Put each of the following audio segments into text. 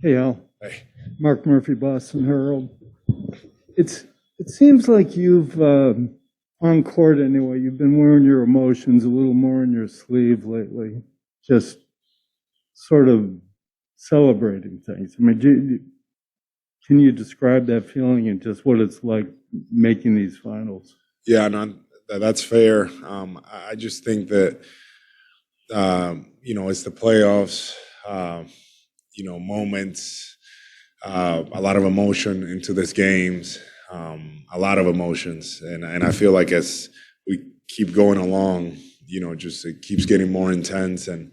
Hey, Al. Hey. Mark Murphy, Boston Herald. It seems like you've, on court anyway, you've been wearing your emotions a little more in your sleeve lately, just sort of celebrating things. I mean, can you describe that feeling and just what it's like making these finals? Yeah, no, that's fair. I just think that, it's the playoffs, moments, a lot of emotion into these games, a lot of emotions. And I feel like as we keep going along, just it keeps getting more intense and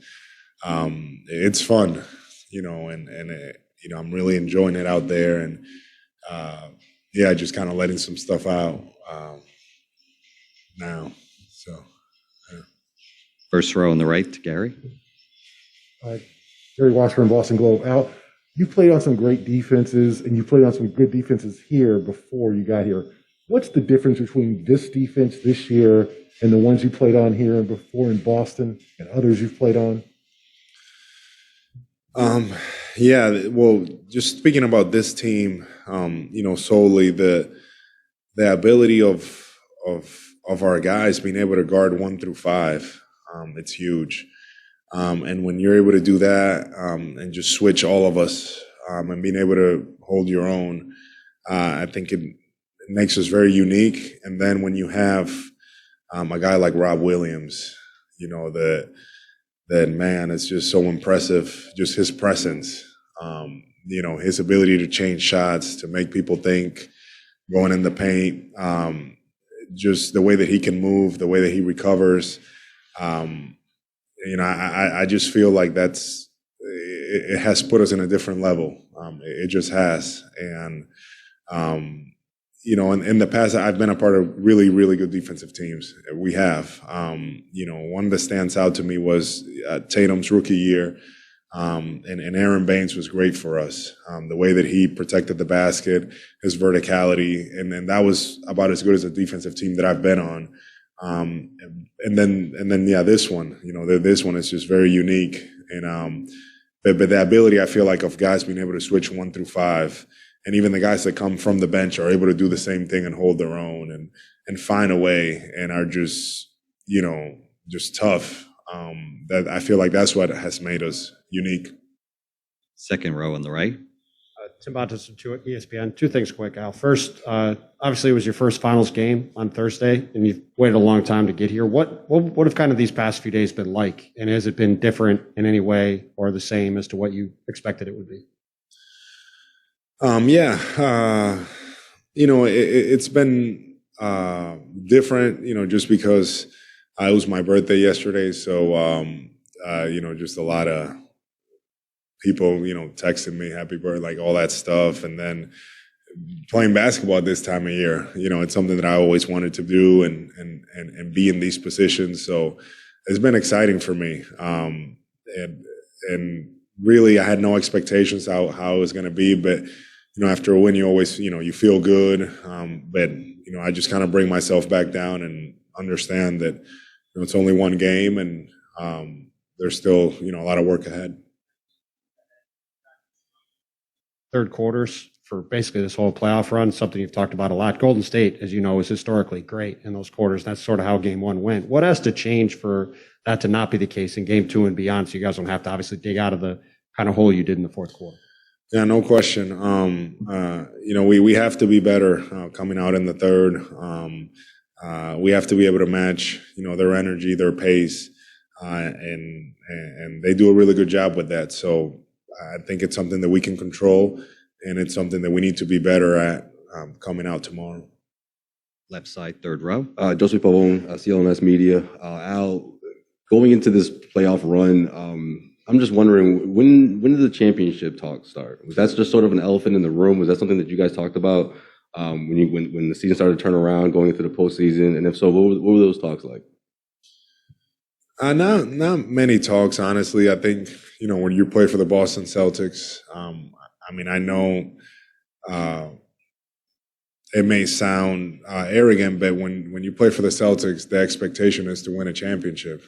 it's fun, I'm really enjoying it out there. And, just kind of letting some stuff out now. So, yeah. First row on the right to Gary. Gary Washburn, Boston Globe. Al, you played on some great defenses, and you played on some good defenses here before you got here. What's the difference between this defense this year and the ones you played on here and before in Boston and others you've played on? Well, just speaking about this team, solely the ability of our guys being able to guard 1 through 5, it's huge. And when you're able to do that and just switch all of us and being able to hold your own, I think it makes us very unique. And then when you have a guy like Rob Williams, that man, it's just so impressive, just his presence, his ability to change shots, to make people think, going in the paint, just the way that he can move, the way that he recovers. I just feel like it has put us in a different level. It just has. And, in the past, I've been a part of really, really good defensive teams. We have. One that stands out to me was Tatum's rookie year. And Aaron Baines was great for us. The way that he protected the basket, his verticality, and that was about as good as a defensive team that I've been on. And then, this one, this one is just very unique. And, but the ability, I feel like, of guys being able to switch 1 through 5, and even the guys that come from the bench are able to do the same thing and hold their own and find a way and are just, just tough. That I feel like that's what has made us unique. Second row on the right. Tim Bontis from ESPN. Two things quick, Al. First, obviously it was your first finals game on Thursday, and you've waited a long time to get here. What have kind of these past few days been like? And has it been different in any way or the same as to what you expected it would be? It's been different, just because it was my birthday yesterday. So, just a lot of people, texting me happy birthday, like all that stuff. And then playing basketball at this time of year, it's something that I always wanted to do and be in these positions. So it's been exciting for me. And really I had no expectations how it was going to be, but, after a win, you always, you feel good. But, I just kind of bring myself back down and understand that, it's only one game and there's still, a lot of work ahead. Third quarters for basically this whole playoff run, something you've talked about a lot. Golden State, as you know, is historically great in those quarters. That's sort of how game 1 went. What has to change for that to not be the case in game 2 and beyond, so you guys don't have to obviously dig out of the kind of hole you did in the fourth quarter? Yeah, no question. We have to be better coming out in the third. We have to be able to match, their energy, their pace, and they do a really good job with that. So I think it's something that we can control, and it's something that we need to be better at coming out tomorrow. Left side, third row. Joseph Pavone, CLNS Media. Al, going into this playoff run, I'm just wondering, when did the championship talk start? Was that just sort of an elephant in the room? Was that something that you guys talked about when the season started to turn around, going into the postseason? And if so, what were those talks like? Not many talks, honestly. I think, when you play for the Boston Celtics, I know it may sound arrogant, but when you play for the Celtics, the expectation is to win a championship.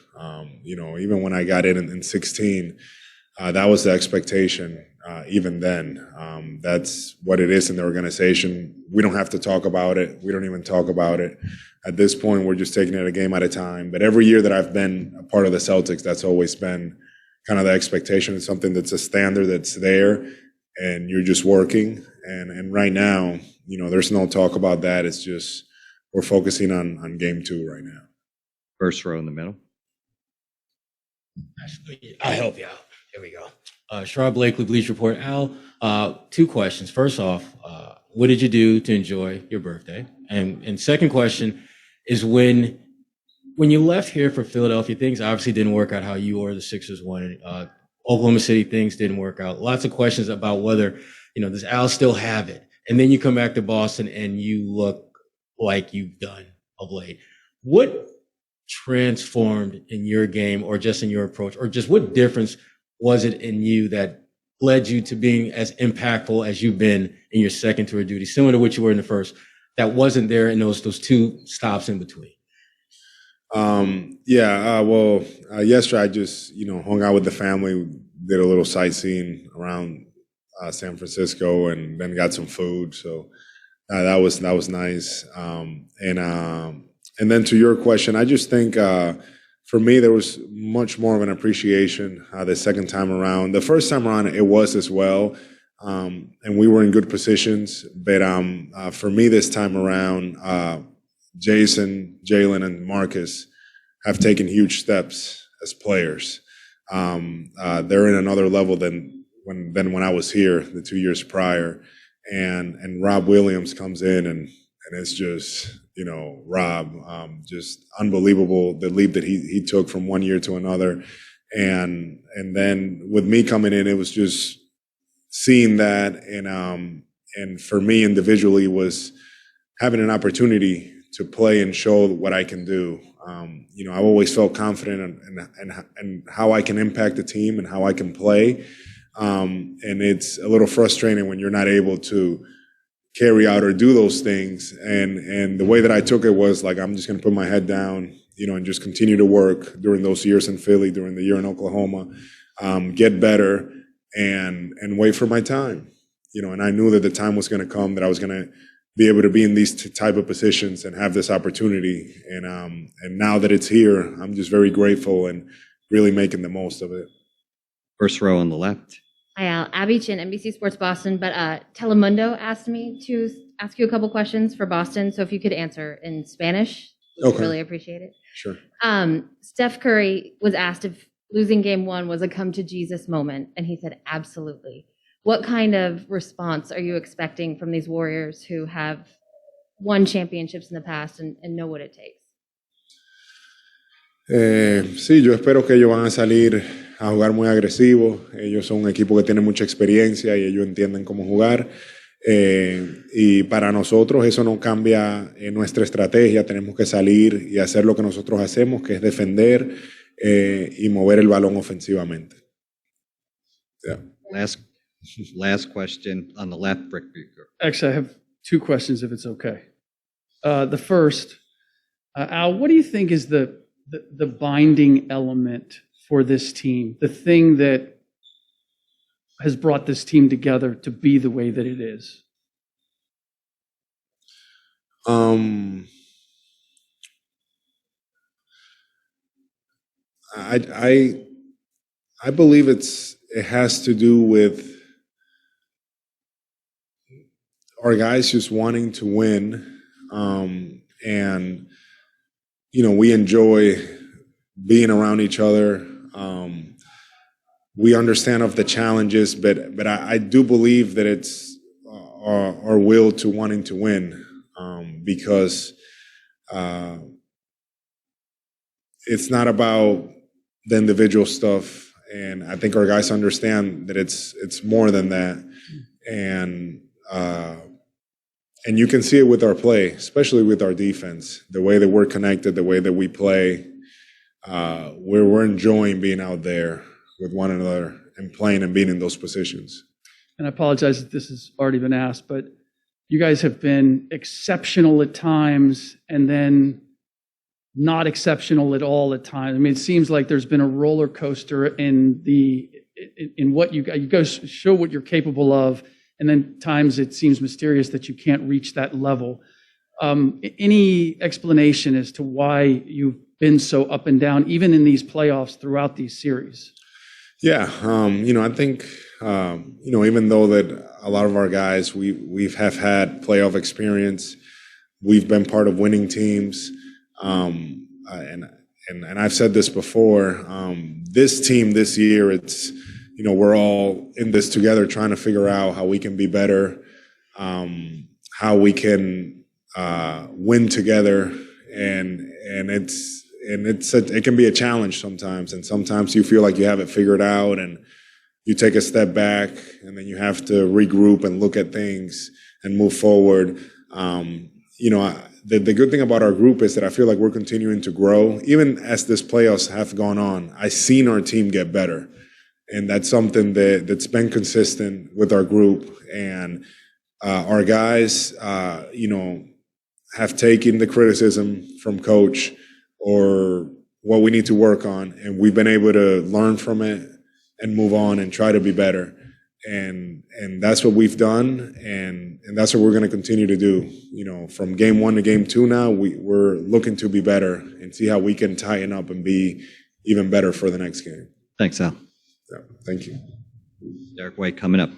Even when I got in 16, that was the expectation even then. That's what it is in the organization. We don't have to talk about it. We don't even talk about it. At this point, we're just taking it a game at a time. But every year that I've been a part of the Celtics, that's always been kind of the expectation. It's something that's a standard that's there, and you're just working. And right now, there's no talk about that. It's just we're focusing on game 2 right now. First row in the middle. I help you out. Here we go. Sherrod Blakely, Bleach Report. Al, 2 questions. First off, what did you do to enjoy your birthday? And second question is when you left here for Philadelphia, things obviously didn't work out how you or the Sixers wanted. Oklahoma City, things didn't work out. Lots of questions about whether, does Al still have it? And then you come back to Boston and you look like you've done of late. What transformed in your game or just in your approach, or just what difference was it in you that led you to being as impactful as you've been in your second tour of duty, similar to what you were in the first, that wasn't there in those 2 stops in between? Yesterday I just, hung out with the family, did a little sightseeing around San Francisco, and then got some food. So that was nice. And then to your question, I just think for me there was much more of an appreciation the second time around. The first time around it was as well, and we were in good positions. But for me this time around, Jason, Jalen, and Marcus have taken huge steps as players. They're in another level than when I was here the 2 years prior. And Rob Williams comes in and it's just, Rob, just unbelievable, the leap that he took from one year to another. And then with me coming in, it was just seeing that. And for me individually was having an opportunity to play and show what I can do. I've always felt confident in how I can impact the team and how I can play. And it's a little frustrating when you're not able to carry out or do those things. And the way that I took it was like, I'm just going to put my head down, and just continue to work during those years in Philly, during the year in Oklahoma, get better and wait for my time. And I knew that the time was going to come, that I was going to be able to be in these type of positions and have this opportunity. And now that it's here, I'm just very grateful and really making the most of it. First row on the left. Hi, Al. Abby Chin, NBC Sports Boston. But Telemundo asked me to ask you a couple questions for Boston. So if you could answer in Spanish, Okay. really appreciate it. Sure. Steph Curry was asked if losing game 1 was a come to Jesus moment, and he said, absolutely. What kind of response are you expecting from these Warriors who have won championships in the past and know what it takes? Sí, yo espero que ellos van a salir a jugar muy agresivos. Ellos son un equipo que tiene mucha experiencia y ellos entienden cómo jugar. Y para nosotros eso no cambia nuestra estrategia. Tenemos que salir y hacer lo que nosotros hacemos, que es defender y mover el balón ofensivamente. Yeah. Last question on the left, Brick Beaker. Actually, I have 2 questions, if it's okay. The first, Al, what do you think is the binding element for this team, the thing that has brought this team together to be the way that it is? I believe it has to do with our guys just wanting to win, and we enjoy being around each other. We understand of the challenges, but I do believe that it's our will to wanting to win, because it's not about the individual stuff, and I think our guys understand that it's more than that, and you can see it with our play, especially with our defense, the way that we're connected, the way that we play. We're enjoying being out there with one another and playing and being in those positions. And I apologize if this has already been asked, but you guys have been exceptional at times and then not exceptional at all at times. I mean, it seems like there's been a roller coaster in the in what you go show what you're capable of, and then times it seems mysterious that you can't reach that level. Any explanation as to why you've been so up and down, even in these playoffs throughout these series? Yeah, I think, even though that a lot of our guys, we have had playoff experience, we've been part of winning teams, and I've said this before, this team this year, it's, we're all in this together trying to figure out how we can be better, how we can win together, and it can be a challenge sometimes, and sometimes you feel like you have it figured out, and you take a step back, and then you have to regroup and look at things and move forward. The good thing about our group is that I feel like we're continuing to grow. Even as this playoffs have gone on, I've seen our team get better. And that's something that's been consistent with our group. And our guys, have taken the criticism from coach or what we need to work on. And we've been able to learn from it and move on and try to be better. And that's what we've done, and that's what we're going to continue to do. From game 1 to game 2 now, we're looking to be better and see how we can tighten up and be even better for the next game. Thanks, Al. Yeah, thank you. Derek White coming up.